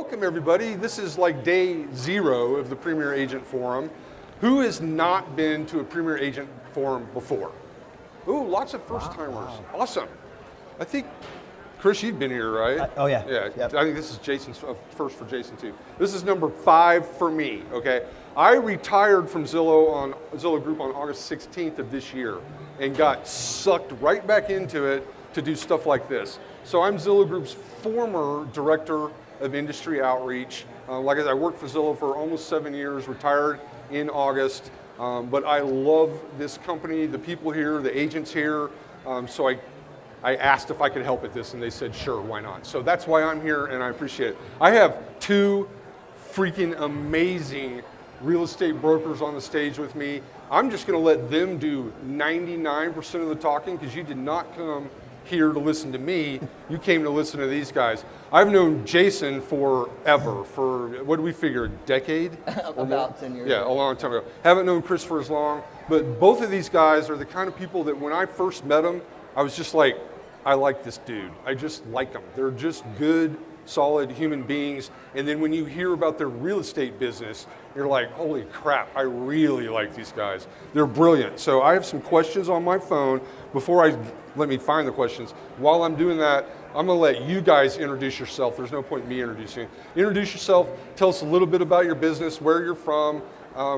welcome everybody. This is like day 0 of the Premier Agent Forum. Who has not been to a Premier Agent Forum before? Ooh, lots of first timers. Wow. Awesome. I think, Chris, you've been here, right? Oh yeah. Yeah, yep. I think this is Jason's first for Jason too. This is number 5 for me, okay? I retired from Zillow Group on August 16th of this year and got sucked right back into it to do stuff like this. So I'm Zillow Group's former Director of Industry Outreach. Like I said, I worked for Zillow for almost 7 years, retired in August, but I love this company, the people here, the agents here, so I asked if I could help at this and they said, sure, why not? So that's why I'm here and I appreciate it. I have 2 freaking amazing real estate brokers on the stage with me. I'm just gonna let them do 99% of the talking because you did not come here to listen to me, you came to listen to these guys. I've known Jason forever, for what do we figure, a decade? About 10 years. Yeah, a long time ago. Haven't known Chris for as long, but both of these guys are the kind of people that when I first met them, I was just like, I like this dude. I just like them. They're just good, solid human beings. And then when you hear about their real estate business, you're like, holy crap, I really like these guys. They're brilliant. So I have some questions on my phone. Let me find the questions. While I'm doing that, I'm gonna let you guys introduce yourself. There's no point in me introducing you. Introduce yourself, tell us a little bit about your business, where you're from.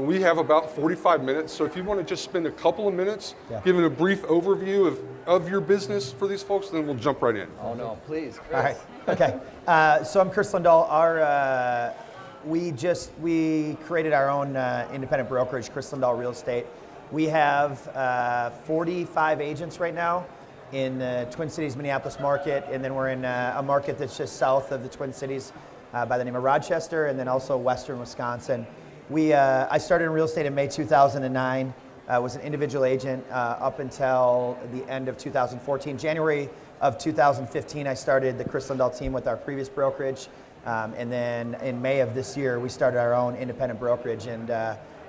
We have about 45 minutes, so if you want to just spend a couple of minutes giving a brief overview of your business for these folks, then we'll jump right in. Oh no, please, Chris. All right, okay. So I'm Chris Lindahl. We created our own independent brokerage, Chris Lindahl Real Estate. We have 45 agents right now in the Twin Cities, Minneapolis market, and then we're in a market that's just south of the Twin Cities by the name of Rochester, and then also western Wisconsin. I started in real estate in May 2009. Was an individual agent up until the end of 2014. January of 2015, I started the Chris Lindahl team with our previous brokerage, and then in May of this year, we started our own independent brokerage, and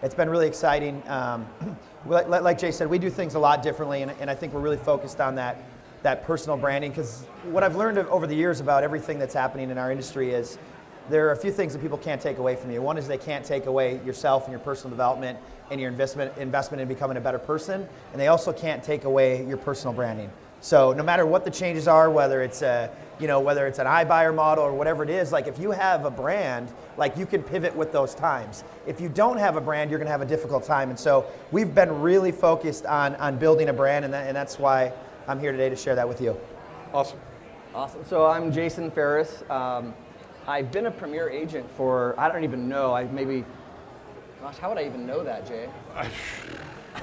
it's been really exciting. Like Jay said, we do things a lot differently, and I think we're really focused on that personal branding, because what I've learned over the years about everything that's happening in our industry is there are a few things that people can't take away from you. One is they can't take away yourself and your personal development and your investment in becoming a better person, and they also can't take away your personal branding. So no matter what the changes are, whether it's an iBuyer model or whatever it is, like if you have a brand, like you can pivot with those times. If you don't have a brand, you're gonna have a difficult time. And so we've been really focused on building a brand, and that's why I'm here today to share that with you. Awesome. Awesome. So I'm Jason Ferris. I've been a Premier Agent for, I don't even know, gosh, how would I even know that, Jay?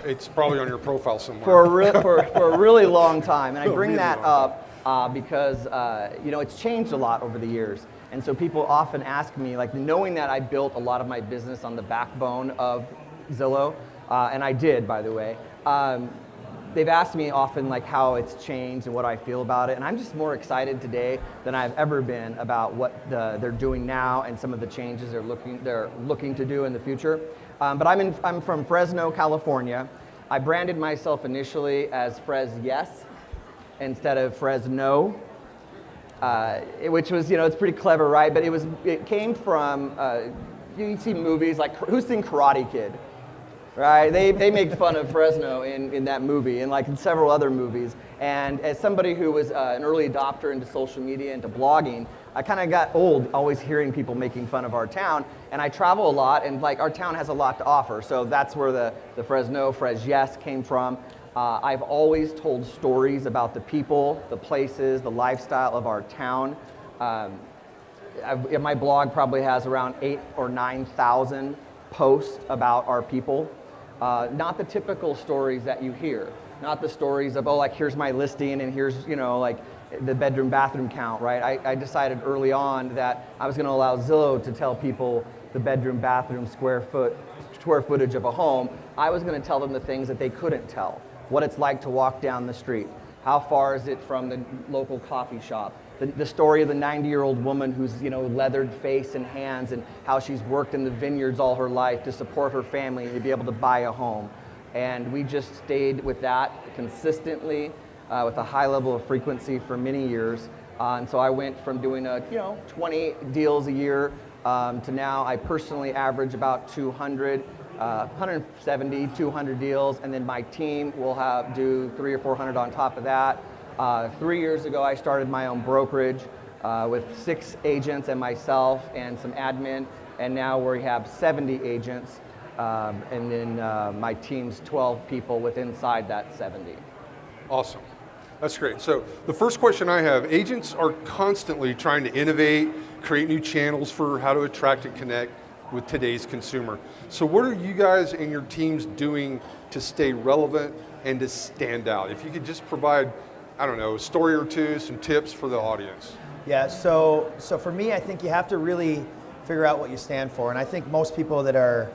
It's probably on your profile somewhere. For a really long time. And I bring that up because, it's changed a lot over the years. And so people often ask me, like, knowing that I built a lot of my business on the backbone of Zillow, and I did, by the way, they've asked me often like how it's changed and what I feel about it, and I'm just more excited today than I've ever been about what they're doing now and some of the changes they're looking to do in the future. But I'm from Fresno, California. I branded myself initially as Frez Yes instead of Fresno, which was, it's pretty clever, right? But it came from you see movies like, who's seen Karate Kid? Right, they make fun of Fresno in that movie and like in several other movies. And as somebody who was an early adopter into social media, into blogging, I kind of got old always hearing people making fun of our town. And I travel a lot, and like our town has a lot to offer. So that's where the Fresno, Frez Yes came from. I've always told stories about the people, the places, the lifestyle of our town. My blog probably has around 8,000 or 9,000 posts about our people. Not the typical stories that you hear, not the stories of, oh, like here's my listing and here's, like the bedroom bathroom count, right? I decided early on that I was going to allow Zillow to tell people the bedroom bathroom square footage of a home. I was going to tell them the things that they couldn't tell, what it's like to walk down the street, how far is it from the local coffee shop, the story of the 90-year-old woman who's, leathered face and hands, and how she's worked in the vineyards all her life to support her family and to be able to buy a home. And we just stayed with that consistently, with a high level of frequency for many years. And so I went from doing 20 deals a year to now I personally average about 200, 170, 200 deals, and then my team will do 300 or 400 on top of that. 3 years ago, I started my own brokerage with 6 agents and myself and some admin, and now we have 70 agents, and then my team's 12 people with inside that 70. Awesome. That's great. So the first question I have, agents are constantly trying to innovate, create new channels for how to attract and connect with today's consumer. So what are you guys and your teams doing to stay relevant and to stand out? If you could just provide, I don't know, a story or two, some tips for the audience. Yeah, so for me, I think you have to really figure out what you stand for. And I think most people that are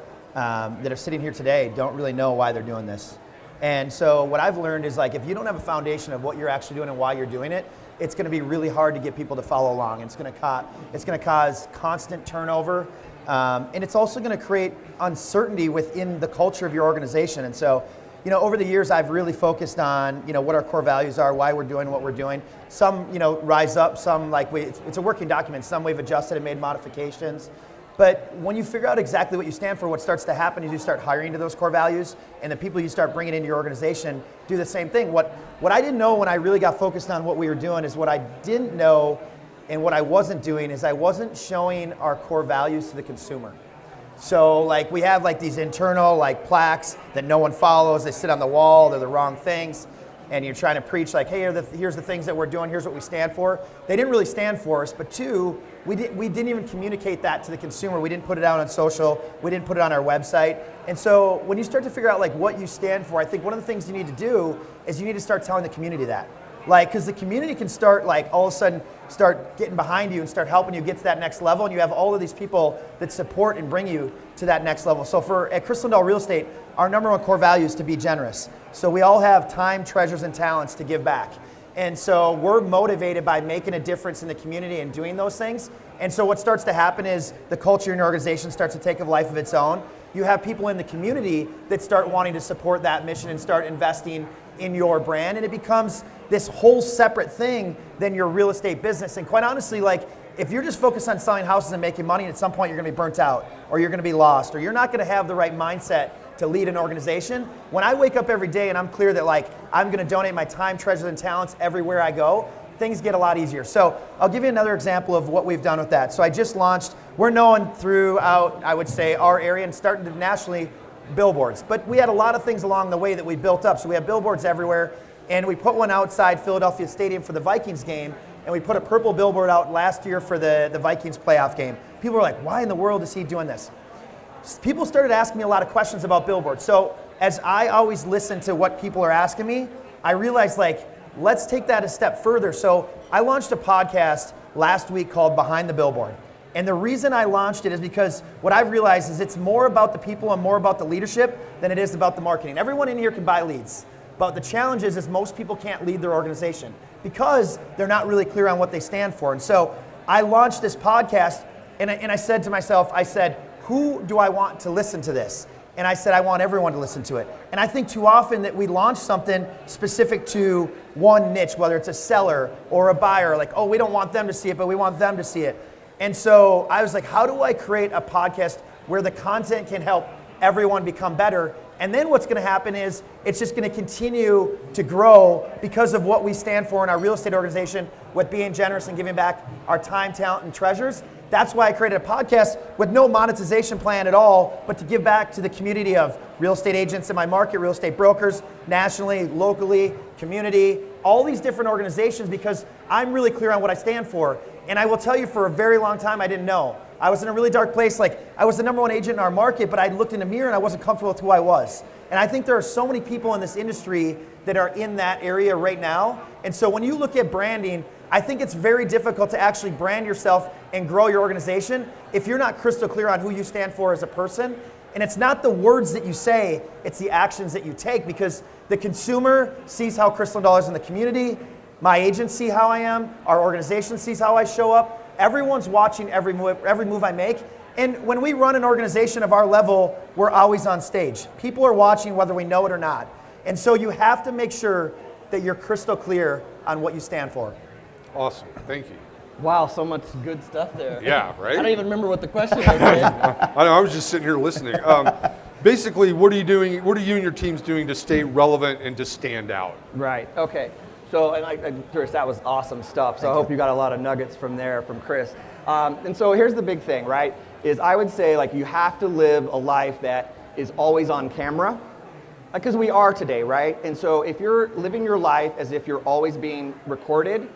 sitting here today don't really know why they're doing this. And so what I've learned is, like, if you don't have a foundation of what you're actually doing and why you're doing it, it's going to be really hard to get people to follow along. It's going to cause constant turnover, and it's also going to create uncertainty within the culture of your organization. And so, over the years, I've really focused on, what our core values are, why we're doing what we're doing. Some, rise up, some it's a working document. Some we've adjusted and made modifications. But when you figure out exactly what you stand for, what starts to happen is you start hiring to those core values, and the people you start bringing into your organization do the same thing. What I didn't know when I really got focused on what we were doing is what I didn't know, and what I wasn't doing is I wasn't showing our core values to the consumer. So we have these internal plaques that no one follows. They sit on the wall. They're the wrong things. And you're trying to preach hey, here's the things that we're doing. Here's what we stand for. They didn't really stand for us. But 2, we didn't even communicate that to the consumer. We didn't put it out on social. We didn't put it on our website. And so when you start to figure out what you stand for, I think one of the things you need to do is you need to start telling the community that. Because the community can start all of a sudden start getting behind you and start helping you get to that next level, and you have all of these people that support and bring you to that next level. So at Crystal Doll Real Estate, our number one core value is to be generous. So we all have time, treasures, and talents to give back. And so we're motivated by making a difference in the community and doing those things. And so what starts to happen is the culture in your organization starts to take a life of its own. You have people in the community that start wanting to support that mission and start investing in your brand, and it becomes this whole separate thing than your real estate business. And quite honestly, if you're just focused on selling houses and making money, at some point you're going to be burnt out, or you're going to be lost, or you're not going to have the right mindset to lead an organization. When I wake up every day and I'm clear that I'm going to donate my time, treasures, and talents everywhere I go, things get a lot easier. So I'll give you another example of what we've done with that. So I just launched, we're known throughout, I would say, our area and starting to nationally billboards. But we had a lot of things along the way that we built up. So we have billboards everywhere, and we put one outside Philadelphia Stadium for the Vikings game, and we put a purple billboard out last year for the Vikings playoff game. People were like, why in the world is he doing this? People started asking me a lot of questions about billboards. So as I always listen to what people are asking me, I realized let's take that a step further. So I launched a podcast last week called Behind the Billboard. And the reason I launched it is because what I've realized is it's more about the people and more about the leadership than it is about the marketing. Everyone in here can buy leads, but the challenge is most people can't lead their organization because they're not really clear on what they stand for. And so I launched this podcast, and I said to myself, who do I want to listen to this? And I said, I want everyone to listen to it. And I think too often that we launch something specific to one niche, whether it's a seller or a buyer, we don't want them to see it, but we want them to see it. And so I was how do I create a podcast where the content can help everyone become better? And then what's going to happen is it's just going to continue to grow because of what we stand for in our real estate organization with being generous and giving back our time, talent, and treasures. That's why I created a podcast with no monetization plan at all, but to give back to the community of real estate agents in my market, real estate brokers, nationally, locally, community, all these different organizations, because I'm really clear on what I stand for. And I will tell you, for a very long time, I didn't know. I was in a really dark place. I was the number one agent in our market, but I looked in the mirror and I wasn't comfortable with who I was. And I think there are so many people in this industry that are in that area right now. And so when you look at branding, I think it's very difficult to actually brand yourself and grow your organization if you're not crystal clear on who you stand for as a person. And it's not the words that you say, it's the actions that you take, because the consumer sees how Crystal Doll is in the community, my agents see how I am, our organization sees how I show up. Everyone's watching every move I make. And when we run an organization of our level, we're always on stage. People are watching whether we know it or not. And so you have to make sure that you're crystal clear on what you stand for. Awesome. Thank you. Wow, so much good stuff there. Yeah, right? I don't even remember what the question was. Dave. I was just sitting here listening. Basically, what are you doing? What are you and your teams doing to stay relevant and to stand out? Right. Okay. So, and Chris, that was awesome stuff. So I hope you got a lot of nuggets from there from Chris. And so here's the big thing, right? Is I would say like you have to live a life that is always on camera, because we are today, right? And so if you're living your life as if you're always being recorded,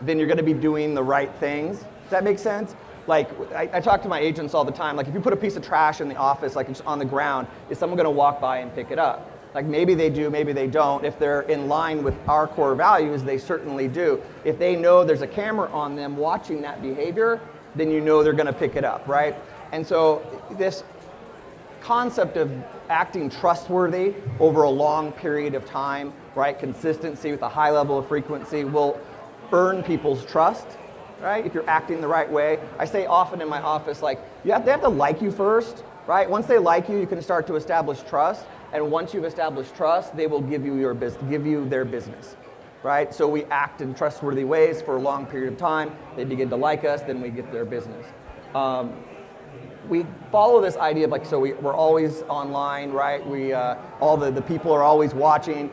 then you're going to be doing the right things. Does that make sense? Like I talk to my agents all the time. Like if you put a piece of trash in the office, like it's on the ground, is someone going to walk by and pick it up? Like maybe they do, maybe they don't. If they're in line with our core values, they certainly do. If they know there's a camera on them watching that behavior, then you know they're going to pick it up, right? And so this concept of acting trustworthy over a long period of time, right? Consistency with a high level of frequency will earn people's trust, right? If you're acting the right way. I say often in my office, like, they have to like you first, right? Once they like you, you can start to establish trust. And once you've established trust, they will give you their business, right? So we act in trustworthy ways for a long period of time. They begin to like us, then we get their business. We follow this idea of like, so we're always online, right? All the people are always watching,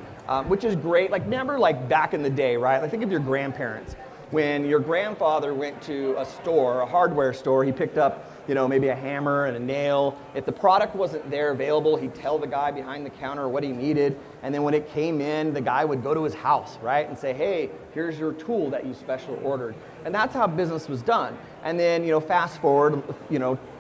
which is great. Like remember like back in the day, right? Like think of your grandparents. When your grandfather went to a store, a hardware store, he picked up, maybe a hammer and a nail. If the product wasn't there available, he'd tell the guy behind the counter what he needed. And then when it came in, the guy would go to his house, right? And say, hey, here's your tool that you special ordered. And that's how business was done. And then, fast forward,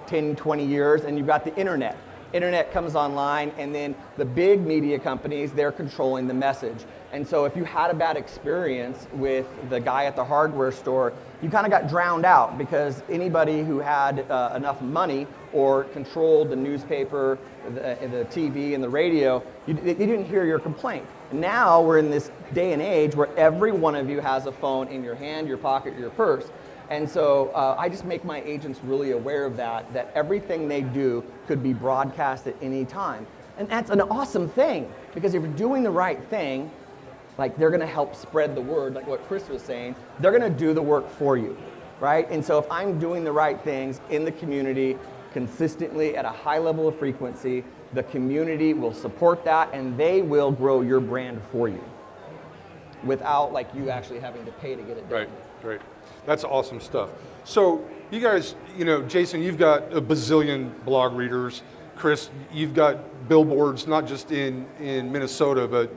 10, 20 years, and you've got the internet. Internet comes online, and then the big media companies, they're controlling the message. And so if you had a bad experience with the guy at the hardware store, you kind of got drowned out because anybody who had enough money or controlled the newspaper, the TV, and the radio, you didn't hear your complaint. Now we're in this day and age where every one of you has a phone in your hand, your pocket, your purse. And so I just make my agents really aware of that everything they do could be broadcast at any time. And that's an awesome thing, because if you're doing the right thing, like they're gonna help spread the word, like what Chris was saying, they're gonna do the work for you, right? And so if I'm doing the right things in the community consistently at a high level of frequency, the community will support that and they will grow your brand for you without like you actually having to pay to get it done. Right. That's awesome stuff. So you guys, Jason, you've got a bazillion blog readers. Chris, you've got billboards, not just in Minnesota, but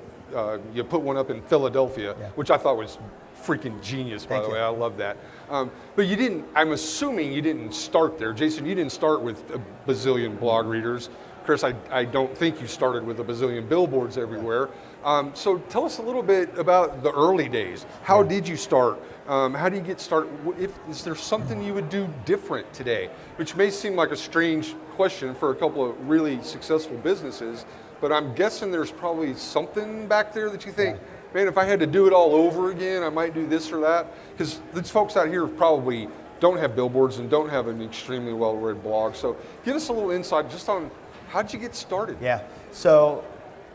you put one up in Philadelphia, which I thought was freaking genius, by the way. I love that. But I'm assuming you didn't start there. Jason, you didn't start with a bazillion blog readers. Chris, I don't think you started with a bazillion billboards everywhere. So tell us a little bit about the early days. How did you start? How do you get started? Is there something you would do different today? Which may seem like a strange question for a couple of really successful businesses, but I'm guessing there's probably something back there that you think, man, if I had to do it all over again, I might do this or that. Because these folks out here probably don't have billboards and don't have an extremely well-read blog. So give us a little insight just on how did you get started? Yeah, so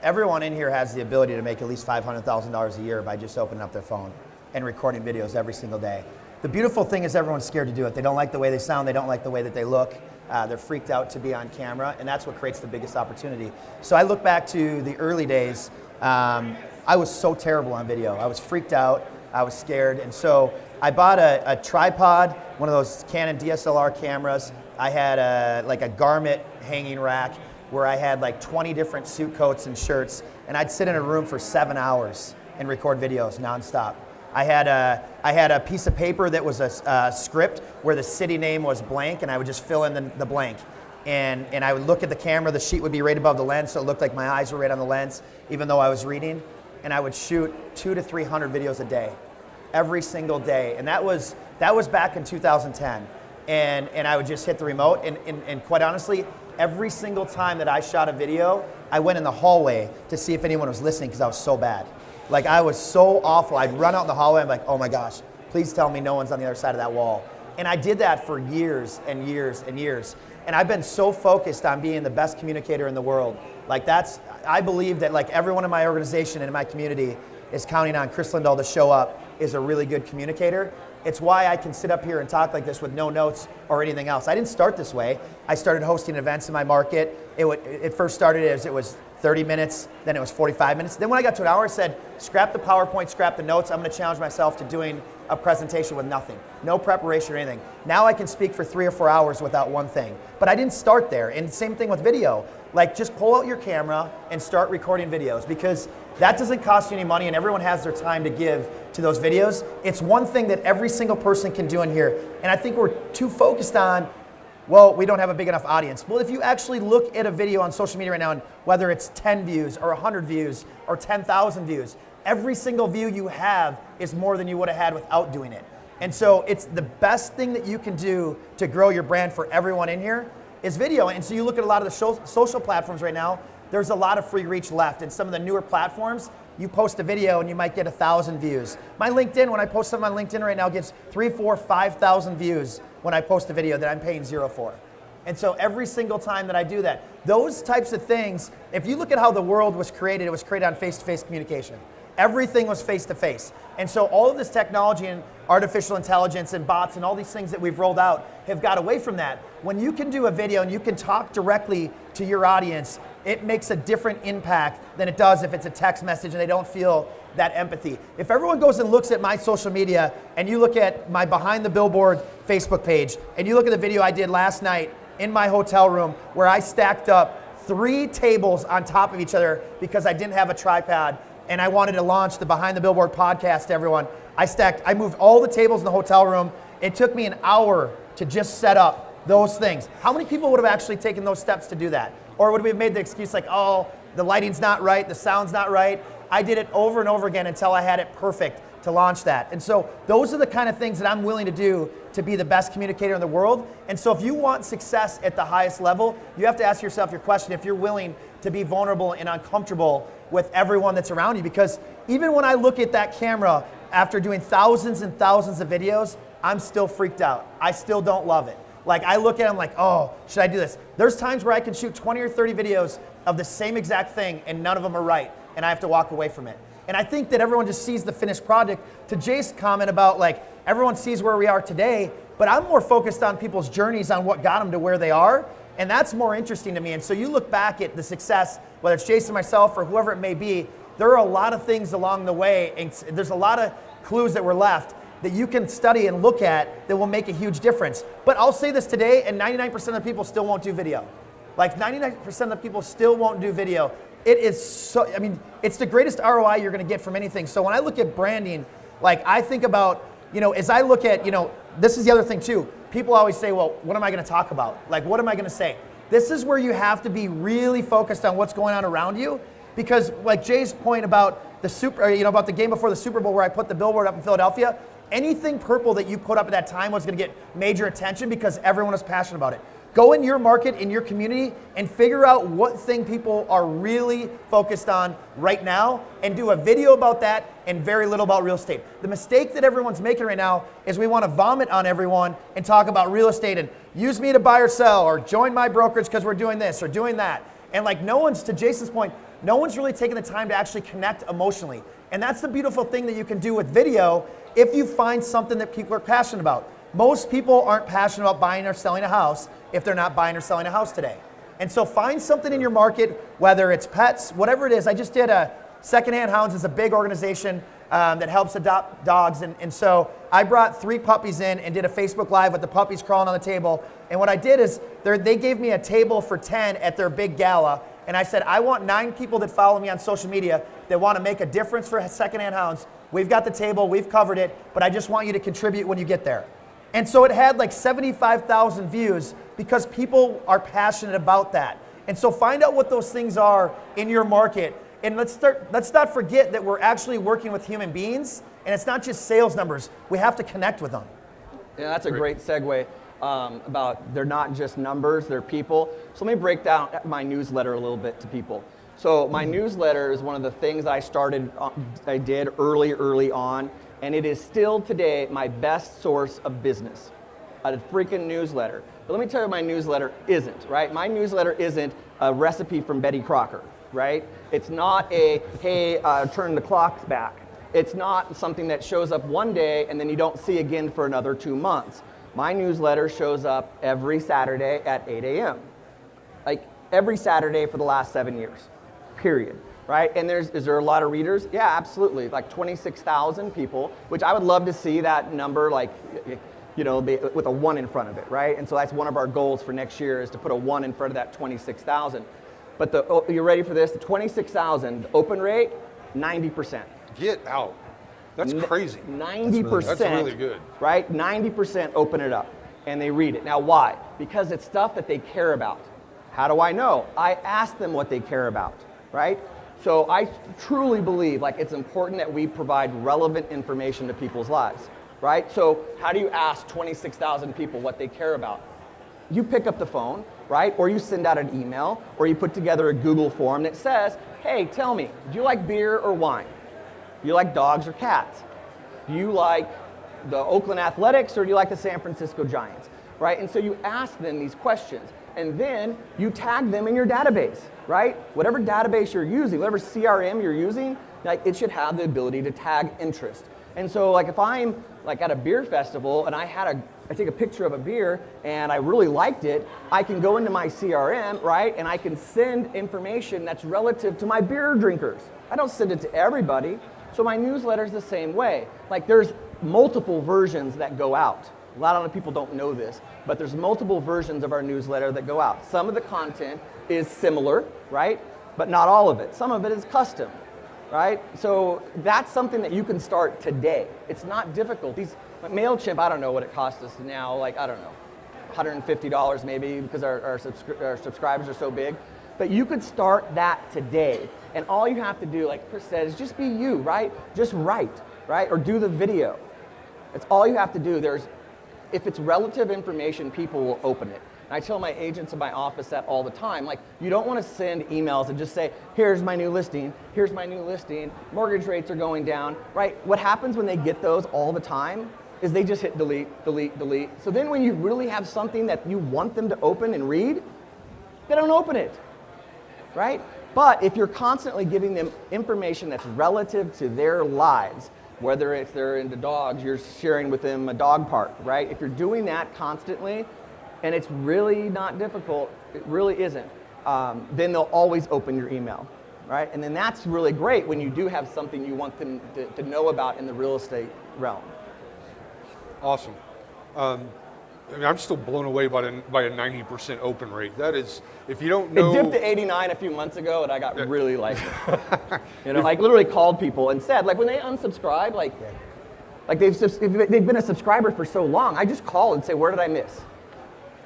everyone in here has the ability to make at least $500,000 a year by just opening up their phone and recording videos every single day. The beautiful thing is everyone's scared to do it. They don't like the way they sound, they don't like the way that they look. They're freaked out to be on camera, and that's what creates the biggest opportunity. So I look back to the early days. I was so terrible on video. I was freaked out, I was scared, and so I bought a tripod, one of those Canon DSLR cameras. I had a garment hanging rack where I had like 20 different suit coats and shirts, and I'd sit in a room for 7 hours and record videos nonstop. I had a piece of paper that was a script where the city name was blank, and I would just fill in the blank. And I would look at the camera, the sheet would be right above the lens, so it looked like my eyes were right on the lens, even though I was reading. And I would shoot 200 to 300 videos a day, every single day. And that was back in 2010. And I would just hit the remote, and quite honestly, every single time that I shot a video, I went in the hallway to see if anyone was listening because I was so bad. Like I was so awful. I'd run out in the hallway, I'm like, oh my gosh, please tell me no one's on the other side of that wall. And I did that for years and years and years. And I've been so focused on being the best communicator in the world. Like I believe that like everyone in my organization and in my community is counting on Chris Lindahl to show up is a really good communicator. It's why I can sit up here and talk like this with no notes or anything else. I didn't start this way. I started hosting events in my market. It first started as it was 30 minutes, then it was 45 minutes. Then when I got to an hour, I said, scrap the PowerPoint, scrap the notes. I'm gonna challenge myself to doing a presentation with nothing, no preparation or anything. Now I can speak for 3 or 4 hours without one thing. But I didn't start there. And same thing with video. Like, just pull out your camera and start recording videos, because that doesn't cost you any money and everyone has their time to give to those videos. It's one thing that every single person can do in here. And I think we're too focused on, well, we don't have a big enough audience. Well, if you actually look at a video on social media right now, and whether it's 10 views or 100 views or 10,000 views, every single view you have is more than you would have had without doing it. And so it's the best thing that you can do to grow your brand for everyone in here is video. And so you look at a lot of the social platforms right now, there's a lot of free reach left. And some of the newer platforms, you post a video and you might get 1,000 views. My LinkedIn, when I post something on LinkedIn right now, gets 3, 4, 5,000 views when I post a video that I'm paying $0 for. And so every single time that I do that, those types of things, if you look at how the world was created, it was created on face-to-face communication. Everything was face-to-face. And so all of this technology and artificial intelligence and bots and all these things that we've rolled out have got away from that. When you can do a video and you can talk directly to your audience, it makes a different impact than it does if it's a text message and they don't feel that empathy. If everyone goes and looks at my social media and you look at my Behind the Billboard Facebook page and you look at the video I did last night in my hotel room where I stacked up 3 tables on top of each other because I didn't have a tripod and I wanted to launch the Behind the Billboard podcast to everyone. I moved all the tables in the hotel room. It took me an hour to just set up those things. How many people would have actually taken those steps to do that? Or would we have made the excuse like, oh, the lighting's not right, the sound's not right? I did it over and over again until I had it perfect to launch that. And so those are the kind of things that I'm willing to do to be the best communicator in the world. And so if you want success at the highest level, you have to ask yourself your question if you're willing to be vulnerable and uncomfortable with everyone that's around you. Because even when I look at that camera after doing thousands and thousands of videos, I'm still freaked out. I still don't love it. Like, I look at it, I'm like, oh, should I do this? There's times where I can shoot 20 or 30 videos of the same exact thing and none of them are right, and I have to walk away from it. And I think that everyone just sees the finished product. To Jay's comment about, like, everyone sees where we are today, but I'm more focused on people's journeys on what got them to where they are, and that's more interesting to me. And so you look back at the success, whether it's Jason, myself, or whoever it may be, there are a lot of things along the way, and there's a lot of clues that were left that you can study and look at that will make a huge difference. But I'll say this today, and 99% of the people still won't do video. Like 99% of the people still won't do video. It is so, I mean, it's the greatest ROI you're gonna get from anything. So when I look at branding, like I think about, as I look at, this is the other thing too. People always say, well, what am I gonna talk about? Like, what am I gonna say? This is where you have to be really focused on what's going on around you, because like Jay's point about about the game before the Super Bowl where I put the billboard up in Philadelphia, anything purple that you put up at that time was gonna get major attention because everyone was passionate about it. Go in your market, in your community, and figure out what thing people are really focused on right now and do a video about that and very little about real estate. The mistake that everyone's making right now is we wanna vomit on everyone and talk about real estate and use me to buy or sell or join my brokerage because we're doing this or doing that. And like to Jason's point, no one's really taking the time to actually connect emotionally. And that's the beautiful thing that you can do with video if you find something that people are passionate about. Most people aren't passionate about buying or selling a house if they're not buying or selling a house today. And so find something in your market, whether it's pets, whatever it is. I just did Secondhand Hounds is a big organization that helps adopt dogs. And so I brought 3 puppies in and did a Facebook Live with the puppies crawling on the table. And what I did is they gave me a table for 10 at their big gala. And I said, I want 9 people that follow me on social media that want to make a difference for Secondhand Hounds. We've got the table, we've covered it, but I just want you to contribute when you get there. And so it had like 75,000 views because people are passionate about that. And so find out what those things are in your market. And let's not forget that we're actually working with human beings, and it's not just sales numbers. We have to connect with them. Yeah, that's a great segue about they're not just numbers, they're people. So let me break down my newsletter a little bit to people. So my newsletter is one of the things I did early on, and it is still today my best source of business, a freaking newsletter. But let me tell you what my newsletter isn't, right? My newsletter isn't a recipe from Betty Crocker, right? It's not a, hey, turn the clocks back. It's not something that shows up one day and then you don't see again for another 2 months. My newsletter shows up every Saturday at 8 a.m. Like every Saturday for the last 7 years, period. Right? And is there a lot of readers? Yeah, absolutely. Like 26,000 people, which I would love to see that number, like, you know, with a 1 in front of it, right? And so that's one of our goals for next year, is to put a 1 in front of that 26,000. But you're ready for this? The 26,000 open rate, 90%. Get out. That's crazy. 90%. That's really good. Right? 90% open it up and they read it. Now, why? Because it's stuff that they care about. How do I know? I ask them what they care about, right? So I truly believe like it's important that we provide relevant information to people's lives, right? So how do you ask 26,000 people what they care about? You pick up the phone, right? Or you send out an email, or you put together a Google form that says, hey, tell me, do you like beer or wine? Do you like dogs or cats? Do you like the Oakland Athletics or do you like the San Francisco Giants, right? And so you ask them these questions. And then you tag them in your database, right? Whatever database you're using, whatever CRM you're using, like it should have the ability to tag interest. And so like if I'm like at a beer festival and I take a picture of a beer and I really liked it, I can go into my CRM, right? And I can send information that's relative to my beer drinkers. I don't send it to everybody. So my newsletter's the same way. Like there's multiple versions that go out. A lot of people don't know this, but there's multiple versions of our newsletter that go out. Some of the content is similar, right? But not all of it. Some of it is custom, right? So that's something that you can start today. It's not difficult. MailChimp, I don't know what it costs us now, like, I don't know, $150 maybe because our subscribers are so big. But you could start that today. And all you have to do, like Chris said, is just be you, right? Just write, right? Or do the video. That's all you have to do. If it's relative information, people will open it. And I tell my agents in my office that all the time. Like, you don't want to send emails and just say, here's my new listing, mortgage rates are going down, right? What happens when they get those all the time is they just hit delete, delete, delete. So then when you really have something that you want them to open and read, they don't open it, right? But if you're constantly giving them information that's relative to their lives, whether if they're into dogs, you're sharing with them a dog park, right? If you're doing that constantly, and it's really not difficult, it really isn't, then they'll always open your email, right? And then that's really great when you do have something you want them to know about in the real estate realm. Awesome. I mean, I'm still blown away by a 90% open rate. That is, if you don't know... It dipped to 89 a few months ago, and I got really like, like literally called people and said, like when they unsubscribe, like they've been a subscriber for so long, I just call and say, where did I miss?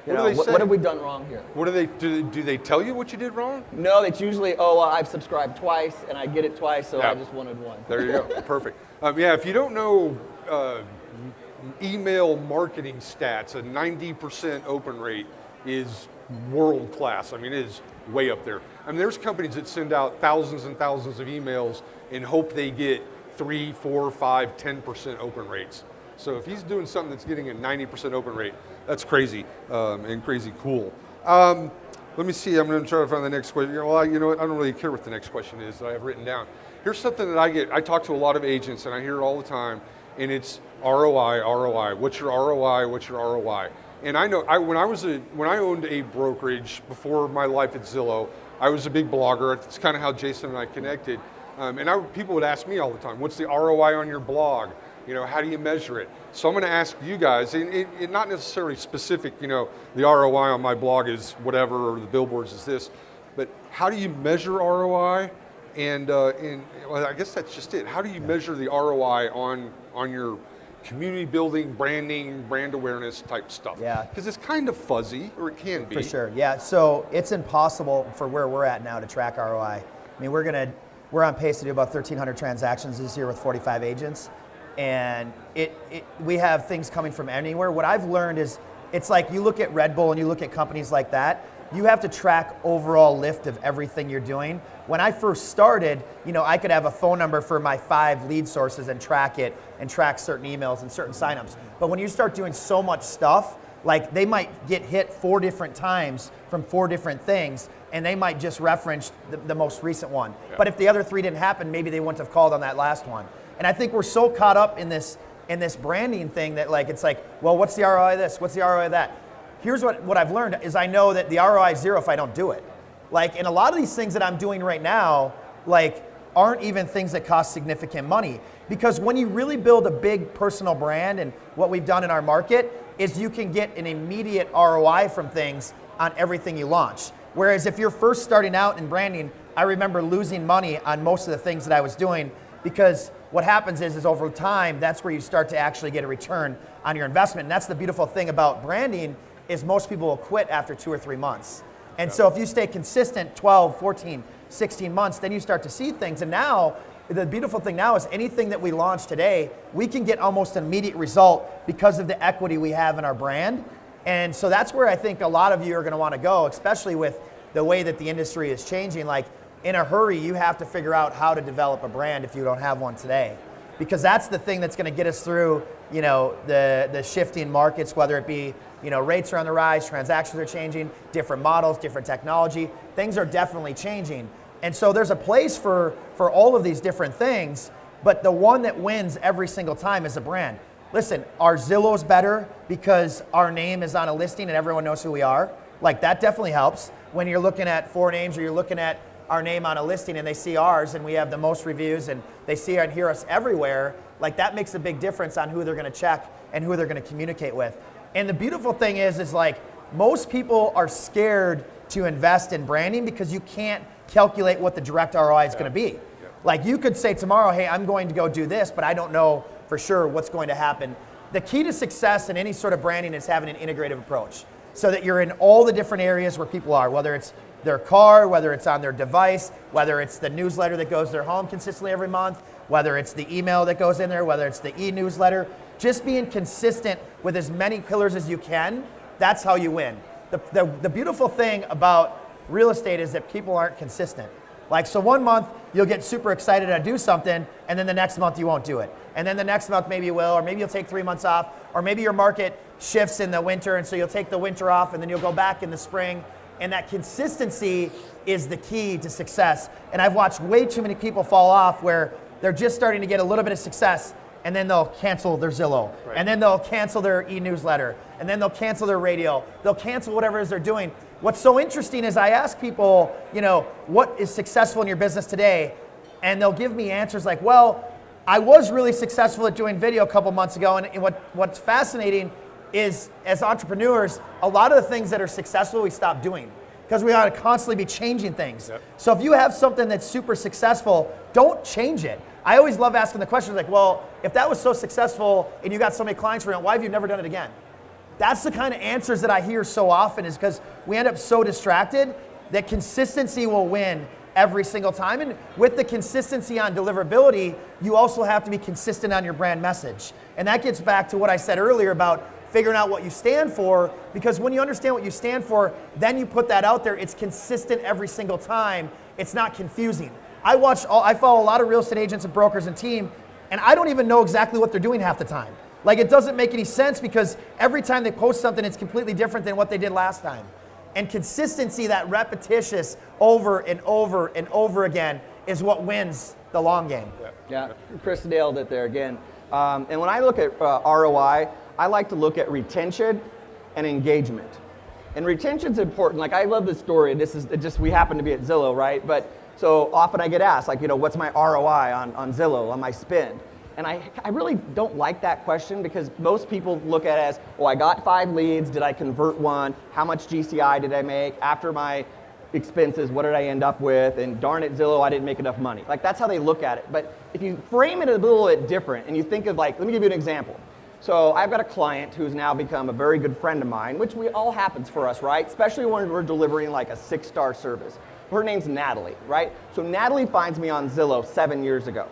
What have we done wrong here? What do they tell you what you did wrong? No, it's usually, I've subscribed twice, and I get it twice, so I just wanted one. There you go, perfect. Yeah, if you don't know email marketing stats, a 90% open rate is world class. I mean, it is way up there. I mean, there's companies that send out thousands and thousands of emails and hope they get 3, 4, 5, 10% open rates. So if he's doing something that's getting a 90% open rate, that's crazy and crazy cool. Let me see, I'm going to try to find the next question. Well, you know what, I don't really care what the next question is that I have written down. Here's something that I talk to a lot of agents and I hear it all the time, and it's ROI, ROI. What's your ROI? What's your ROI? And I know when I owned a brokerage before my life at Zillow, I was a big blogger. It's kind of how Jason and I connected. People would ask me all the time, what's the ROI on your blog? You know, how do you measure it? So I'm going to ask you guys, and not necessarily specific, you know, the ROI on my blog is whatever, or the billboards is this, but how do you measure ROI? And well, I guess that's just it. How do you measure the ROI on your community building, branding, brand awareness type stuff? Yeah. Because it's kind of fuzzy, or it can be. For sure, yeah. So it's impossible for where we're at now to track ROI. I mean, we're on pace to do about 1,300 transactions this year with 45 agents. And we have things coming from anywhere. What I've learned is, it's like you look at Red Bull and you look at companies like that, you have to track overall lift of everything you're doing. When I first started, you know, I could have a phone number for my 5 lead sources and track it and track certain emails and certain signups. But when you start doing so much stuff, like they might get hit 4 different times from 4 different things, and they might just reference the most recent one. Yeah. But if the other 3 didn't happen, maybe they wouldn't have called on that last one. And I think we're so caught up in this branding thing that like it's like, well, what's the ROI of this? What's the ROI of that? Here's what I've learned is I know that the ROI is 0 if I don't do it. Like, and a lot of these things that I'm doing right now, like, aren't even things that cost significant money. Because when you really build a big personal brand, and what we've done in our market is you can get an immediate ROI from things on everything you launch. Whereas if you're first starting out in branding, I remember losing money on most of the things that I was doing, because what happens is over time, that's where you start to actually get a return on your investment. And that's the beautiful thing about branding is most people will quit after 2 or 3 months. And so if you stay consistent 12, 14, 16 months, then you start to see things. And now, the beautiful thing now is anything that we launch today, we can get almost an immediate result because of the equity we have in our brand. And so that's where I think a lot of you are going to want to go, especially with the way that the industry is changing. Like, in a hurry, you have to figure out how to develop a brand if you don't have one today. Because that's the thing that's going to get us through, you know, the shifting markets, whether it be, you know, rates are on the rise, transactions are changing, different models, different technology. Things are definitely changing. And so there's a place for all of these different things, but the one that wins every single time is a brand. Listen, our Zillow's better because our name is on a listing and everyone knows who we are. Like, that definitely helps. When you're looking at 4 names or you're looking at our name on a listing and they see ours and we have the most reviews and they see and hear us everywhere, like, that makes a big difference on who they're going to check and who they're going to communicate with. And the beautiful thing is like, most people are scared to invest in branding because you can't calculate what the direct ROI is going to be. Like, you could say tomorrow, hey, I'm going to go do this, but I don't know for sure what's going to happen. The key to success in any sort of branding is having an integrative approach so that you're in all the different areas where people are, whether it's their car, whether it's on their device, whether it's the newsletter that goes to their home consistently every month, whether it's the email that goes in there, whether it's the e-newsletter. Just being consistent with as many pillars as you can, that's how you win. The beautiful thing about real estate is that people aren't consistent. Like, so one month you'll get super excited to do something, and then the next month you won't do it. And then the next month maybe you will, or maybe you'll take 3 months off, or maybe your market shifts in the winter, and so you'll take the winter off, and then you'll go back in the spring. And that consistency is the key to success. And I've watched way too many people fall off where they're just starting to get a little bit of success, and then they'll cancel their Zillow, and then they'll cancel their e-newsletter, and then they'll cancel their radio. They'll cancel whatever it is they're doing. What's so interesting is I ask people, you know, what is successful in your business today? And they'll give me answers like, well, I was really successful at doing video a couple months ago. And what's fascinating is, as entrepreneurs, a lot of the things that are successful we stop doing because we ought to constantly be changing things. So if you have something that's super successful, don't change it. I always love asking the questions like, well, if that was so successful and you got so many clients from it, why have you never done it again? That's the kind of answers that I hear so often, is because we end up so distracted that consistency will win every single time. And with the consistency on deliverability, you also have to be consistent on your brand message. And that gets back to what I said earlier about figuring out what you stand for, because when you understand what you stand for, then you put that out there. It's consistent every single time. It's not confusing. I follow a lot of real estate agents and brokers and team, and I don't even know exactly what they're doing half the time. Like, it doesn't make any sense because every time they post something, it's completely different than what they did last time. And consistency, that repetitious over and over and over again, is what wins the long game. Yeah, Chris nailed it there again. And when I look at ROI, I like to look at retention and engagement. And retention's important. Like, I love this story. This is just, we happen to be at Zillow, right? But so often I get asked, like, you know, what's my ROI on Zillow, on my spend? And I really don't like that question, because most people look at it as, oh, I got 5 leads, did I convert 1? How much GCI did I make? After my expenses, what did I end up with? And darn it, Zillow, I didn't make enough money. Like, that's how they look at it. But if you frame it a little bit different and you think of, like, let me give you an example. So I've got a client who's now become a very good friend of mine, which all happens for us, right? Especially when we're delivering like a 6-star service. Her name's Natalie, right? So Natalie finds me on Zillow 7 years ago,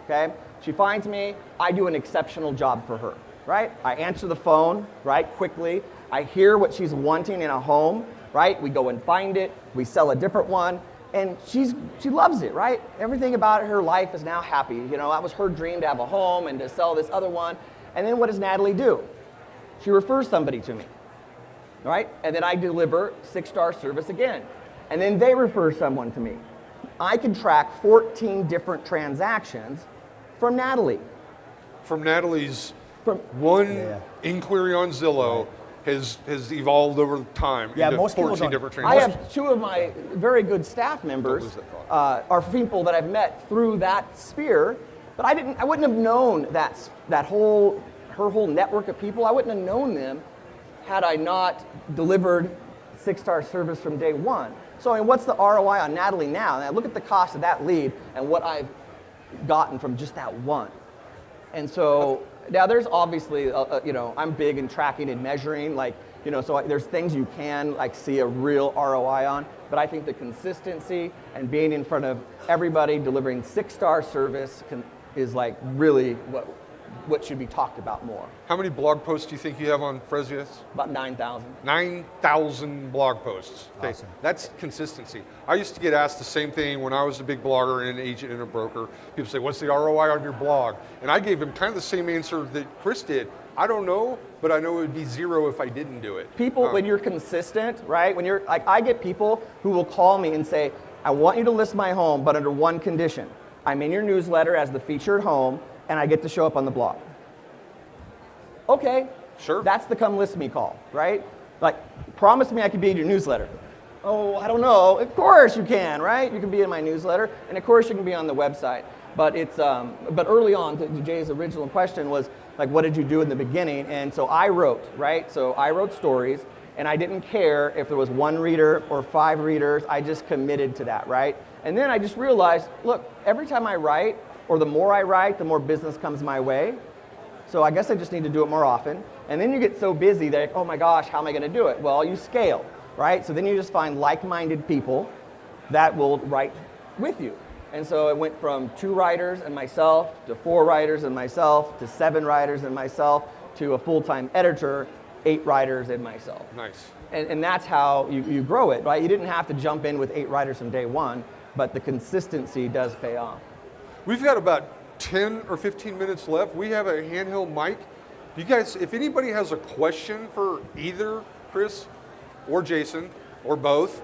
okay? She finds me, I do an exceptional job for her, right? I answer the phone, right, quickly. I hear what she's wanting in a home, right? We go and find it, we sell a different one, and she loves it, right? Everything about her life is now happy. You know, that was her dream, to have a home and to sell this other one. And then what does Natalie do? She refers somebody to me, right? And then I deliver 6-star service again. And then they refer someone to me. I can track 14 different transactions From Natalie. From Natalie's From one inquiry on Zillow has evolved over time into most people 14 don't. different I transactions. have two of my very good staff members lose that thought. are people that I've met through that sphere, but I wouldn't have known her whole network of people. I wouldn't have known them had I not delivered 6-star service from day one. So I mean, what's the ROI on Natalie now? And I look at the cost of that lead and what I've gotten from just that one. And so now there's obviously, I'm big in tracking and measuring, so there's things you can see a real ROI on, but I think the consistency and being in front of everybody delivering 6-star service is really what should be talked about more. How many blog posts do you think you have on Fresius? About 9,000. 9,000 blog posts. Okay. Awesome. That's consistency. I used to get asked the same thing when I was a big blogger and an agent and a broker. People say, what's the ROI on your blog? And I gave them kind of the same answer that Chris did. I don't know, but I know it would be 0 if I didn't do it. People, when you're consistent, right? When you're I get people who will call me and say, I want you to list my home, but under one condition. I'm in your newsletter as the featured home, and I get to show up on the blog. Okay, Sure. That's the come list me call, right? Promise me I could be in your newsletter. Oh, I don't know. Of course you can, right? You can be in my newsletter, and of course you can be on the website. But but early on, to Jay's original question was what did you do in the beginning? And so I wrote, right? So I wrote stories, and I didn't care if there was 1 reader or 5 readers. I just committed to that, right? And then I just realized, look, every time I write, or the more I write, the more business comes my way. So I guess I just need to do it more often. And then you get so busy that, oh my gosh, how am I going to do it? Well, you scale, right? So then you just find like-minded people that will write with you. And so it went from 2 writers and myself to 4 writers and myself to 7 writers and myself to a full-time editor, 8 writers and myself. Nice. And that's how you grow it, right? You didn't have to jump in with 8 writers from day one, but the consistency does pay off. We've got about 10 or 15 minutes left. We have a handheld mic. You guys, if anybody has a question for either Chris or Jason or both,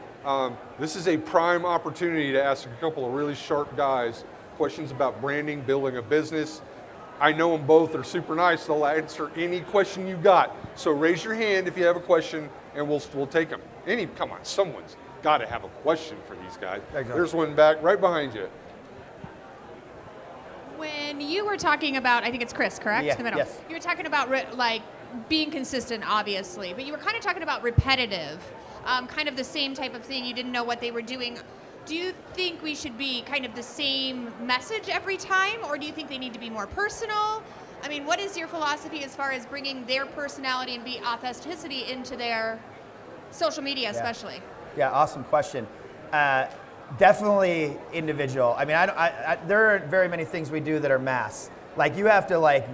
this is a prime opportunity to ask a couple of really sharp guys questions about branding, building a business. I know them both. They're super nice. They'll answer any question you got. So raise your hand if you have a question, and we'll take them. Come on, someone's got to have a question for these guys. Exactly. There's one back right behind you. When you were talking about, I think it's Chris, correct? Yeah, In the middle. yes. You were talking about being consistent, obviously, but you were kind of talking about repetitive, kind of the same type of thing. You didn't know what they were doing. Do you think we should be kind of the same message every time, or do you think they need to be more personal? I mean, what is your philosophy as far as bringing their personality and authenticity into their social media, especially? Yeah, awesome question. Definitely individual. I mean, there aren't very many things we do that are mass. You have to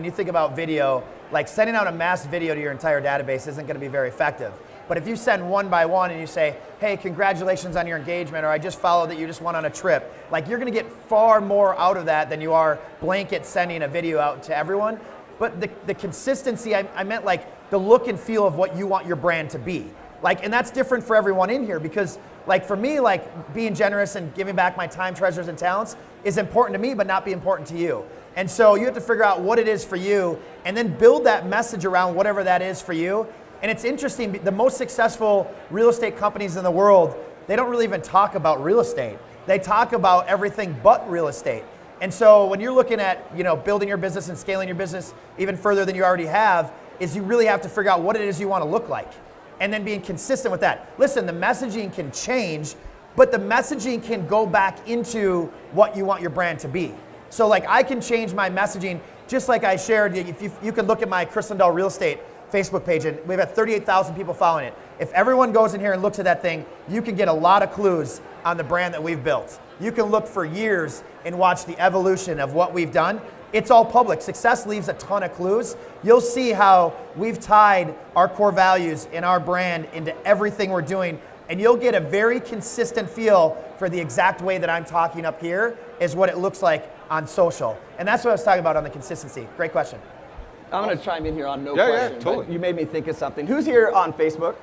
you think about video, sending out a mass video to your entire database isn't going to be very effective. But if you send one by one and you say, hey, congratulations on your engagement, or I just followed that you just went on a trip, you're going to get far more out of that than you are blanket sending a video out to everyone. But the consistency, I meant the look and feel of what you want your brand to be. And that's different for everyone in here because for me, being generous and giving back my time, treasures, and talents is important to me, but not be important to you. And so you have to figure out what it is for you and then build that message around whatever that is for you. And it's interesting, the most successful real estate companies in the world, they don't really even talk about real estate. They talk about everything but real estate. And so when you're looking at, building your business and scaling your business even further than you already have, is you really have to figure out what it is you want to look like. And then being consistent with that. Listen, the messaging can change, but the messaging can go back into what you want your brand to be. So I can change my messaging, just like I shared, if you can look at my Chris Lindahl Real Estate Facebook page, and we've had 38,000 people following it. If everyone goes in here and looks at that thing, you can get a lot of clues on the brand that we've built. You can look for years and watch the evolution of what we've done. It's all public. Success leaves a ton of clues. You'll see how we've tied our core values and our brand into everything we're doing, and you'll get a very consistent feel for the exact way that I'm talking up here is what it looks like on social. And that's what I was talking about on the consistency. Great question. I'm going to chime in here on no Yeah, question. yeah, totally. But you made me think of something. Who's here on Facebook?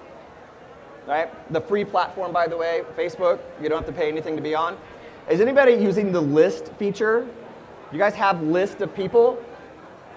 Right? The free platform, by the way, Facebook. You don't have to pay anything to be on. Is anybody using the list feature? You guys have list of people?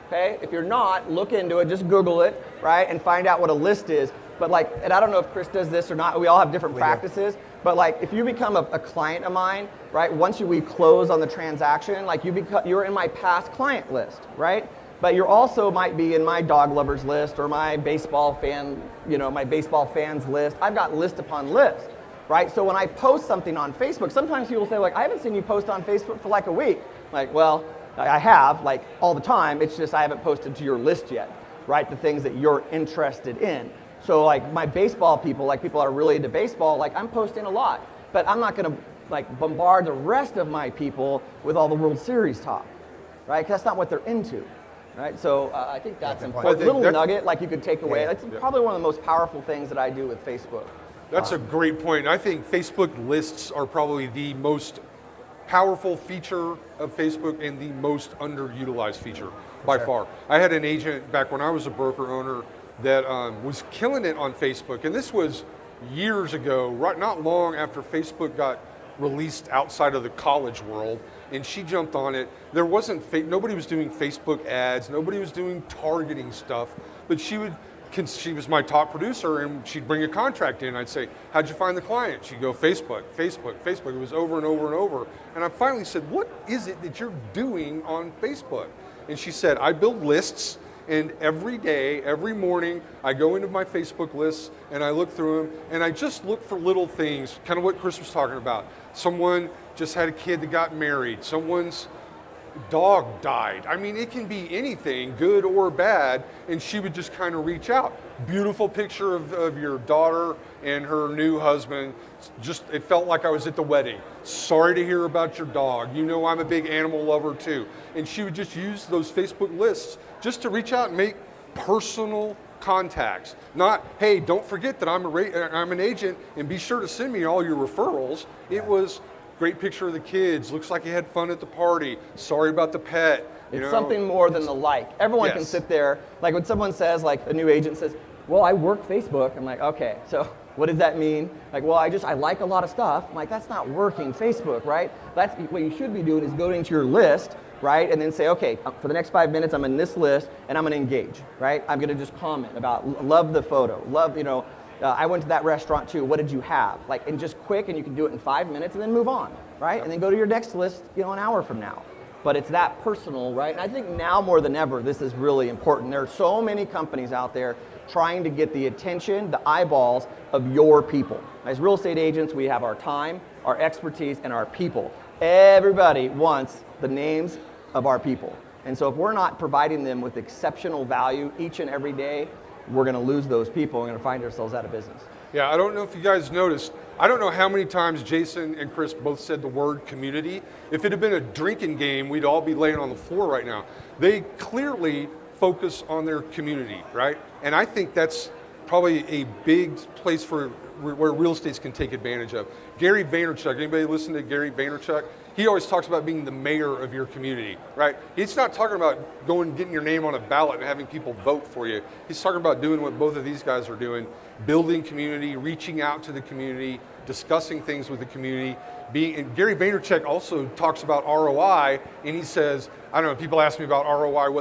Okay, if you're not, look into it, just Google it, right, and find out what a list is. But like, and I don't know if Chris does this or not, we all have different practices, but like if you become a client of mine, right, once we close on the transaction, like you're in my past client list, right? But you also might be in my dog lovers list or my baseball fan, my baseball fans list. I've got list upon list, right? So when I post something on Facebook, sometimes people say like, I haven't seen you post on Facebook for like a week. Like, well, I have, like, all the time. It's just I haven't posted to your list yet, right? The things that you're interested in. So, like, my baseball people, like people that are really into baseball, like, I'm posting a lot. But I'm not going to, like, bombard the rest of my people with all the World Series talk, right? Because that's not what they're into, right? So, I think that's important. A little nugget, like, you could take away. That's probably one of the most powerful things that I do with Facebook. That's a great point. I think Facebook lists are probably the most powerful feature of Facebook and the most underutilized feature by far. I had an agent back when I was a broker owner that was killing it on Facebook, and this was years ago, right, not long after Facebook got released outside of the college world, and she jumped on it. There wasn't, nobody was doing Facebook ads, nobody was doing targeting stuff, but she was my top producer, and she'd bring a contract in. I'd say, how'd you find the client? She'd go, Facebook, Facebook, Facebook. It was over and over and over. And I finally said, what is it that you're doing on Facebook? And she said, I build lists, and every day, every morning, I go into my Facebook lists, and I look through them, and I just look for little things, kind of what Chris was talking about. Someone just had a kid that got married. Someone's dog died. I mean, it can be anything, good or bad, and she would just kind of reach out. Beautiful picture of your daughter and her new husband. Just, it felt like I was at the wedding. Sorry to hear about your dog. You know I'm a big animal lover too. And she would just use those Facebook lists just to reach out and make personal contacts. Not, hey, don't forget that I'm an agent and be sure to send me all your referrals. It was, great picture of the kids. Looks like you had fun at the party. Sorry about the pet. It's something more than the like. Everyone can sit there. Like when someone says, like a new agent says, well, I work Facebook. I'm like, okay, so what does that mean? Like, well, I like a lot of stuff. I'm like, that's not working Facebook, right? That's what you should be doing is going to your list, right? And then say, okay, for the next 5 minutes, I'm in this list and I'm gonna engage, right? I'm gonna just comment about, love the photo, love, I went to that restaurant too. What did you have? Like, and just quick, and you can do it in 5 minutes, and then move on, right? And then go to your next list, an hour from now. But it's that personal, right? And I think now more than ever, this is really important. There are so many companies out there trying to get the attention, the eyeballs of your people. As real estate agents, we have our time, our expertise, and our people. Everybody wants the names of our people. And so if we're not providing them with exceptional value each and every day, we're going to lose those people. We're going to find ourselves out of business. Yeah, I don't know if you guys noticed. I don't know how many times Jason and Chris both said the word community. If it had been a drinking game, we'd all be laying on the floor right now. They clearly focus on their community, right? And I think that's probably a big place for where real estates can take advantage of. Gary Vaynerchuk, anybody listen to Gary Vaynerchuk? He always talks about being the mayor of your community, right? He's not talking about going and getting your name on a ballot and having people vote for you. He's talking about doing what both of these guys are doing, building community, reaching out to the community, discussing things with the community. And Gary Vaynerchuk also talks about ROI, and he says, I don't know, people ask me about ROI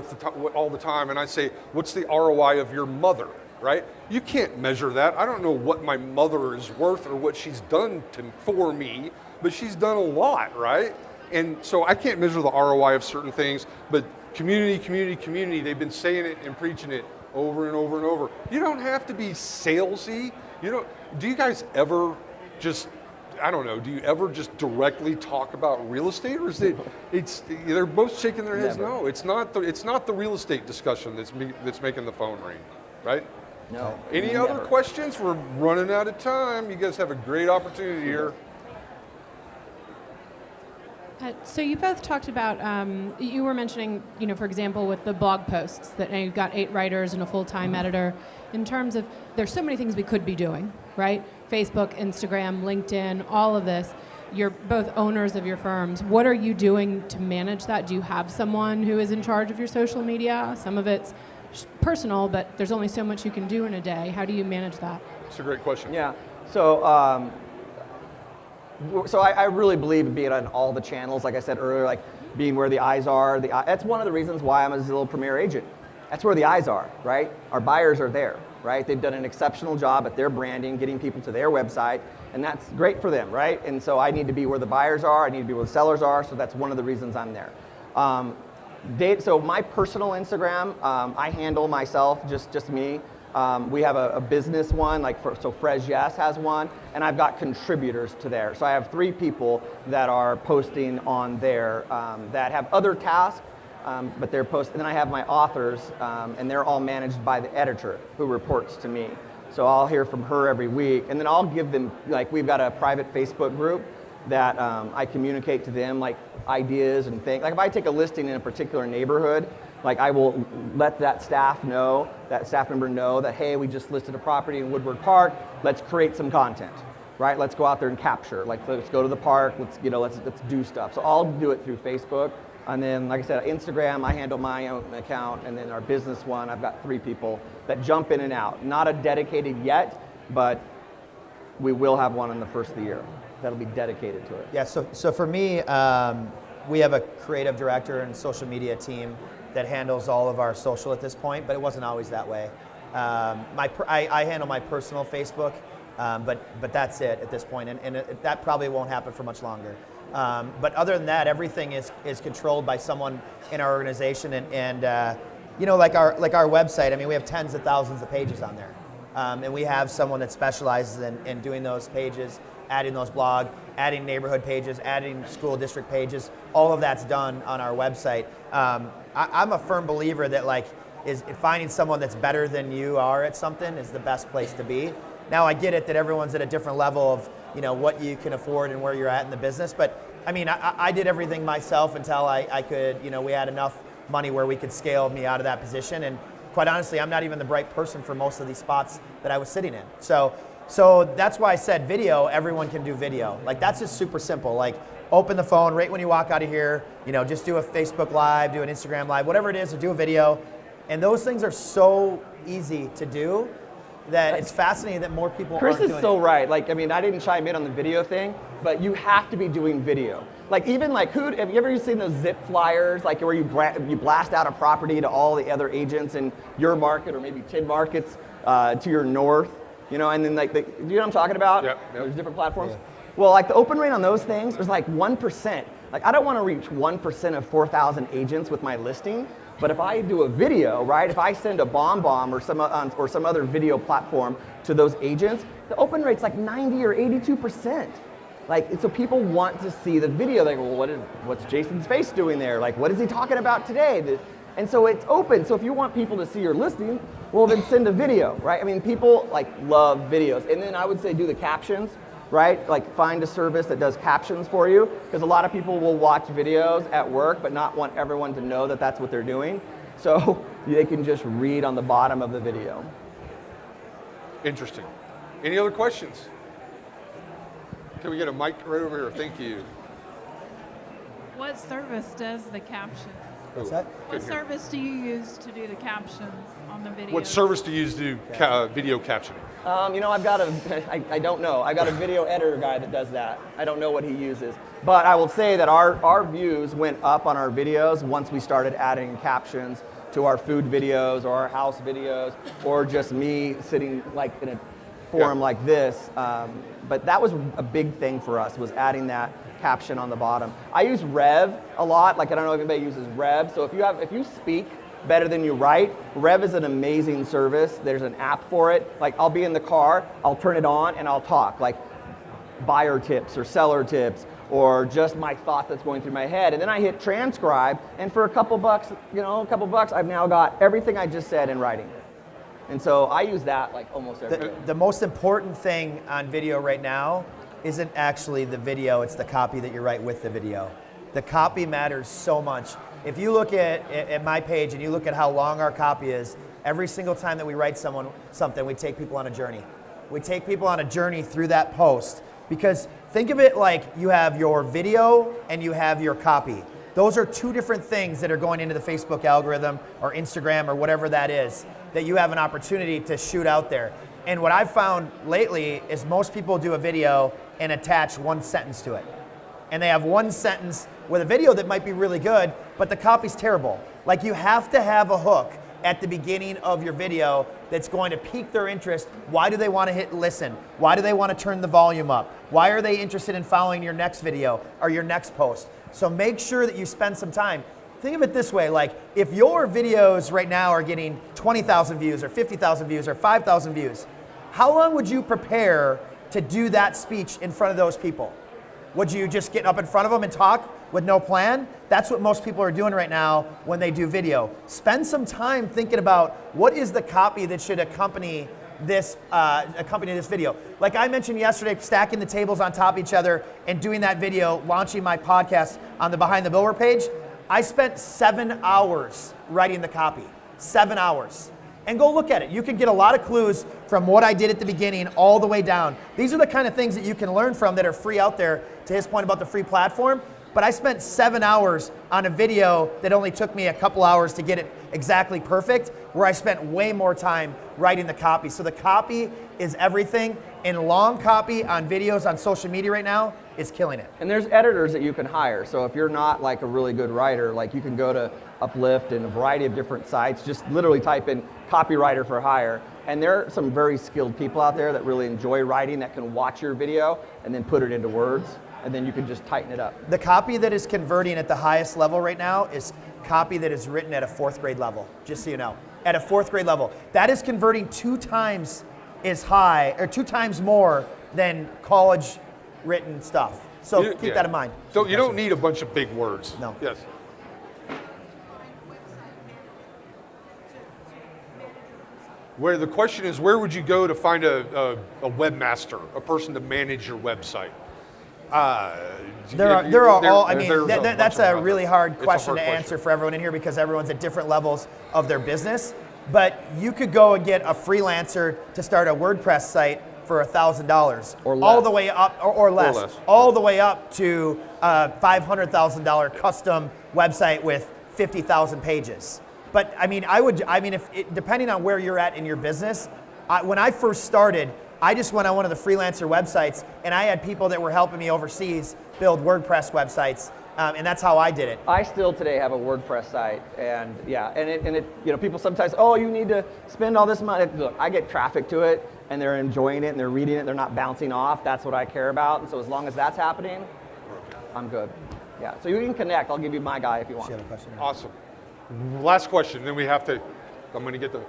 all the time, and I say, what's the ROI of your mother, right? You can't measure that. I don't know what my mother is worth or what she's done for me, but she's done a lot, right? And so I can't measure the ROI of certain things, but community, community, community, they've been saying it and preaching it over and over and over. You don't have to be salesy. Do you guys ever just, I don't know, do you ever just directly talk about real estate, or is they're both shaking their heads? Never. No, it's not the real estate discussion that's making the phone ring, right? No. Any never. other questions? We're running out of time. You guys have a great opportunity here. So you both talked about, you were mentioning, for example, with the blog posts that you've got 8 writers and a full-time editor. In terms of, there's so many things we could be doing, right? Facebook, Instagram, LinkedIn, all of this. You're both owners of your firms. What are you doing to manage that? Do you have someone who is in charge of your social media? Some of it's personal, but there's only so much you can do in a day. How do you manage that? It's a great question. Yeah. So I really believe in being on all the channels. Like I said earlier, like being where the eyes are. That's one of the reasons why I'm a Zillow Premier agent. That's where the eyes are, right? Our buyers are there, right? They've done an exceptional job at their branding, getting people to their website, and that's great for them, right? And so I need to be where the buyers are, I need to be where the sellers are, so that's one of the reasons I'm there. So my personal Instagram, I handle myself, just me. We have a business one, so Frez Yes has one, and I've got contributors to there. So I have 3 people that are posting on there that have other tasks, but they're posting. And then I have my authors, and they're all managed by the editor who reports to me. So I'll hear from her every week, and then I'll give them, we've got a private Facebook group that I communicate to them ideas and things. If I take a listing in a particular neighborhood, I will let that staff member know that, hey, we just listed a property in Woodward Park, let's create some content, right? Let's go out there and capture, let's go to the park, let's do stuff. So I'll do it through Facebook. And then, like I said, Instagram, I handle my own account, and then our business one, I've got 3 people that jump in and out. Not a dedicated yet, but we will have one in the first of the year that'll be dedicated to it. Yeah, so for me, we have a creative director and social media team that handles all of our social at this point, but it wasn't always that way. I handle my personal Facebook, but that's it at this point, and that probably won't happen for much longer. But other than that, everything is controlled by someone in our organization, and like our website. I mean, we have tens of thousands of pages on there, and we have someone that specializes in doing those pages, adding those blogs, adding neighborhood pages, adding school district pages. All of that's done on our website. I'm a firm believer that is finding someone that's better than you are at something is the best place to be. Now I get it that everyone's at a different level of what you can afford and where you're at in the business, but I mean I did everything myself until I could we had enough money where we could scale me out of that position, and quite honestly I'm not even the right person for most of these spots that I was sitting in. So that's why I said video, everyone can do video. That's just super simple. Open the phone right when you walk out of here, just do a Facebook Live, do an Instagram Live, whatever it is, or do a video. And those things are so easy to do that it's fascinating that more people Chris aren't doing is so it. right. I didn't chime in on the video thing, but you have to be doing video. Have you ever seen those zip flyers, where you blast out a property to all the other agents in your market or maybe 10 markets to your north, and then do you know what I'm talking about? Yep. There's different platforms. Yeah. Well, the open rate on those things is 1%. I don't want to reach 1% of 4,000 agents with my listing. But if I do a video, right? If I send a BombBomb or some other video platform to those agents, the open rate's 90 or 82%. So people want to see the video. They go, well, what's Jason's face doing there? What is he talking about today? And so it's open. So if you want people to see your listing, well, then send a video, right? I mean, people love videos. And then I would say do the captions, right? Find a service that does captions for you, because a lot of people will watch videos at work but not want everyone to know that that's what they're doing. So they can just read on the bottom of the video. Interesting. Any other questions? Can we get a mic right over here? Thank you. What service does the caption? What's that? What service do you use to do the captions on the video? What service do you use to do video captioning? I've got I don't know. I got a video editor guy that does that. I don't know what he uses. But I will say that our views went up on our videos once we started adding captions to our food videos or our house videos, or just me sitting in a forum like this. But that was a big thing for us, was adding that caption on the bottom. I use Rev a lot. I don't know if anybody uses Rev. So if you speak better than you write, Rev is an amazing service. There's an app for it. I'll be in the car, I'll turn it on and I'll talk buyer tips or seller tips or just my thought that's going through my head. And then I hit transcribe, and for a couple bucks, I've now got everything I just said in writing. And so I use that almost every day. The most important thing on video right now isn't actually the video, it's the copy that you write with the video. The copy matters so much. If you look at my page and you look at how long our copy is, every single time that we write something, we take people on a journey. We take people on a journey through that post, because think of it like you have your video and you have your copy. Those are 2 different things that are going into the Facebook algorithm or Instagram or whatever that is, that you have an opportunity to shoot out there. And what I've found lately is most people do a video and attach 1 sentence to it. And they have 1 sentence with a video that might be really good, but the copy's terrible. Like you have to have a hook at the beginning of your video that's going to pique their interest. Why do they want to hit listen? Why do they want to turn the volume up? Why are they interested in following your next video or your next post? So make sure that you spend some time. Think of it this way, like if your videos right now are getting 20,000 views or 50,000 views or 5,000 views, how long would you prepare to do that speech in front of those people? Would you just get up in front of them and talk with no plan? That's what most people are doing right now when they do video. Spend some time thinking about what is the copy that should accompany this video. Like I mentioned yesterday, stacking the tables on top of each other and doing that video, launching my podcast on the Behind the Billboard page. I spent 7 hours writing the copy, 7 hours. And go look at it. You can get a lot of clues from what I did at the beginning all the way down. These are the kind of things that you can learn from that are free out there, to his point about the free platform. But I spent 7 hours on a video that only took me a couple hours to get it exactly perfect, where I spent way more time writing the copy. So the copy is everything, and long copy on videos on social media right now is killing it. And there's editors that you can hire. So if you're not like a really good writer, like you can go to Uplift and a variety of different sites, just literally type in copywriter for hire. And there are some very skilled people out there that really enjoy writing, that can watch your video and then put it into words, and then you can just tighten it up. The copy that is converting at the highest level right now is copy that is written at a 4th grade level, just so you know. At a 4th grade level. That is converting 2 times as high, or 2 times more than college written stuff. So keep that in mind. So you don't need a bunch of big words. No. Yes. Where the question is, where would you go to find a webmaster, a person to manage your website? That's a really hard question to answer for everyone in here, because everyone's at different levels of their business. But you could go and get a freelancer to start a WordPress site for $1,000, or less. all the way up, or less, all the way up to a $500,000 custom website with 50,000 pages. But depending on where you're at in your business, when I first started, I just went on one of the freelancer websites, and I had people that were helping me overseas build WordPress websites, and that's how I did it. I still today have a WordPress site, and yeah, and it you know, people sometimes, oh, you need to spend all this money. Look, I get traffic to it, and they're enjoying it, and they're reading it, they're not bouncing off. That's what I care about, and so as long as that's happening, I'm good. Yeah, so you can connect. I'll give you my guy if you want. Awesome. Last question, then we have to, I'm going to get the.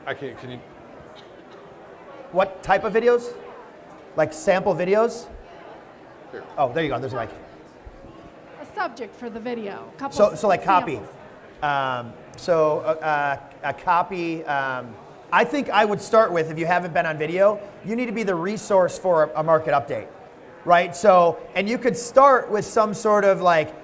Can you? What type of videos? Like sample videos? Here. Oh, there you go, there's a mic. A subject for the video. So like copy. A copy, I think I would start with, if you haven't been on video, you need to be the resource for a market update, right? So, and you could start with some sort of like,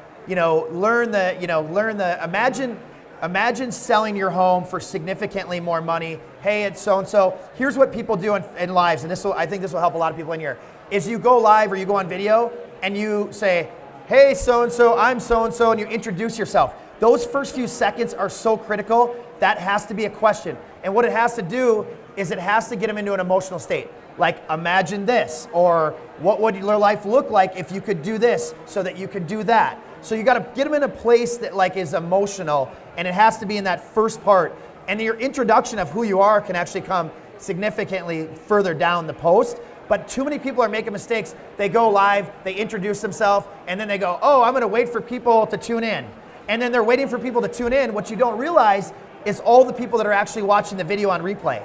imagine selling your home for significantly more money. Hey, it's so-and-so. Here's what people do in lives, and I think this will help a lot of people in here, is you go live or you go on video and you say, hey, so-and-so, I'm so-and-so, and you introduce yourself. Those first few seconds are so critical. That has to be a question. And what it has to do is it has to get them into an emotional state. Like, imagine this, or what would your life look like if you could do this so that you could do that? So you got to get them in a place that like is emotional, and it has to be in that first part. And your introduction of who you are can actually come significantly further down the post. But too many people are making mistakes. They go live, they introduce themselves, and then they go, oh, I'm going to wait for people to tune in. And then they're waiting for people to tune in. What you don't realize is all the people that are actually watching the video on replay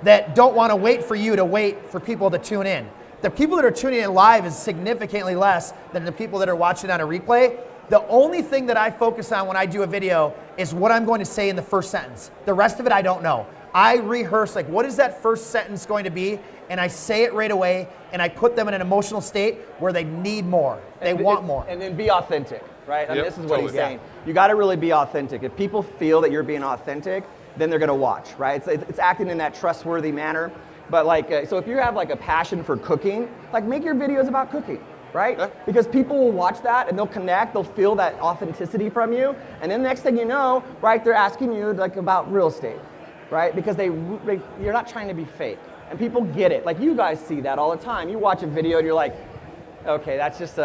that don't want to wait for you to wait for people to tune in. The people that are tuning in live is significantly less than the people that are watching on a replay. The only thing that I focus on when I do a video is what I'm going to say in the first sentence. The rest of it I don't know. I rehearse, like, what is that first sentence going to be? And I say it right away, and I put them in an emotional state where they need more. They want more. And then be authentic, right? And this is what he's saying. You got to really be authentic. If people feel that you're being authentic, then they're going to watch, right? It's acting in that trustworthy manner. But like, so if you have like a passion for cooking, like make your videos about cooking, right? Yeah. Because people will watch that and they'll connect, they'll feel that authenticity from you. And then the next thing you know, right, they're asking you like about real estate, right? Because you're not trying to be fake. And people get it. Like you guys see that all the time. You watch a video and you're like, okay, that's just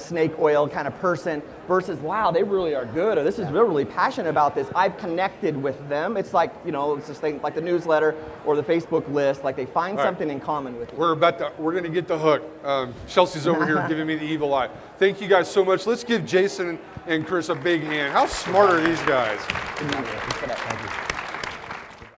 snake oil kind of person versus, wow, they really are good, or they're really passionate about this. I've connected with them. It's like, it's this thing like the newsletter or the Facebook list, like they find something in common with you. We're going to get the hook. Chelsea's over here giving me the evil eye. Thank you guys so much. Let's give Jason and Chris a big hand. How smart are these guys? Thank you.